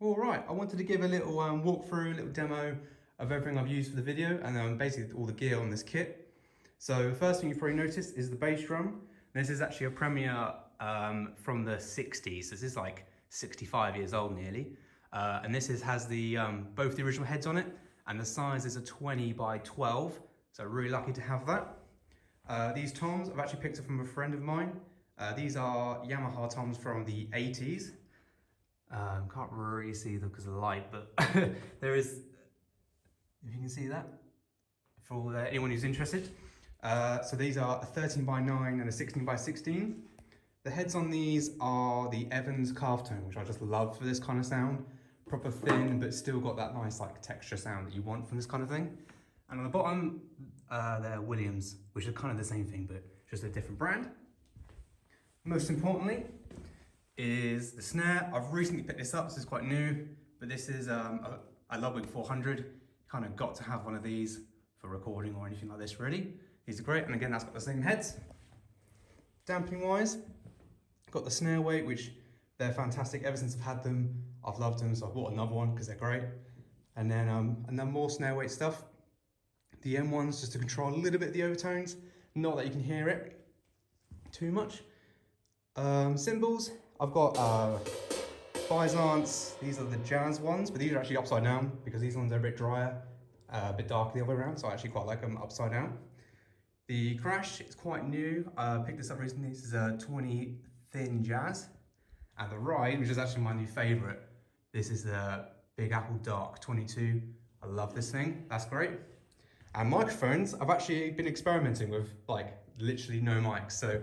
All right, I wanted to give a little walkthrough, a little demo of everything I've used for the video and basically all the gear on this kit. So the first thing you've probably noticed is the bass drum. This is actually a Premier from the 60s. This is like 65 years old nearly. And this has the both the original heads on it, and the size is a 20 by 12. So really lucky to have that. These toms I've actually picked up from a friend of mine. These are Yamaha toms from the 80s. Can't really see them because of the light, but there is, if you can see that, for anyone who's interested. So these are a 13 by 9 and a 16 by 16. The heads on these are the Evans calf tone, which I just love for this kind of sound. Proper thin, but still got that nice like texture sound that you want from this kind of thing. And on the bottom, they're Williams, which are kind of the same thing, but just a different brand. Most importantly, is the snare. I've recently picked this up, this is quite new, but this is a Ludwig 400. Kind of got to have one of these for recording or anything like this really. These are great, and again, that's got the same heads. Dampening wise, got the snare weight, which they're fantastic. Ever since I've had them, I've loved them, so I bought another one because they're great. And then more snare weight stuff. The M1's just to control a little bit of the overtones, not that you can hear it too much. Cymbals, I've got Byzance. These are the jazz ones, but these are actually upside down because these ones are a bit drier, a bit darker the other way around, so I actually quite like them upside down. The Crash is quite new. I picked this up recently. This is a 20 thin jazz. And the Ride, which is actually my new favourite, this is the Big Apple Dark 22. I love this thing, that's great. And microphones, I've actually been experimenting with like literally no mics. So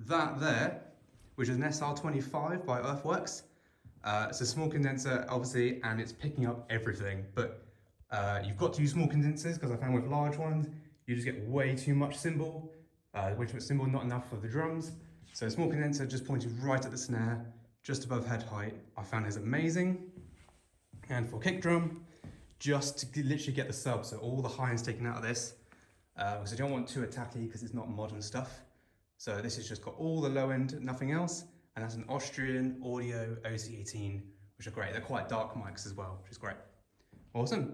that there, which is an SR25 by Earthworks. It's a small condenser, obviously, and it's picking up everything. But you've got to use small condensers because I found with large ones, you just get way too much cymbal, not enough for the drums. So a small condenser just pointed right at the snare, just above head height. I found is amazing. And for kick drum, just to literally get the sub, so all the high end's taken out of this, because I don't want too attacky because it's not modern stuff. So this has just got all the low end, nothing else, and that's an Austrian Audio OC18, which are great. They're quite dark mics as well, which is great. Awesome.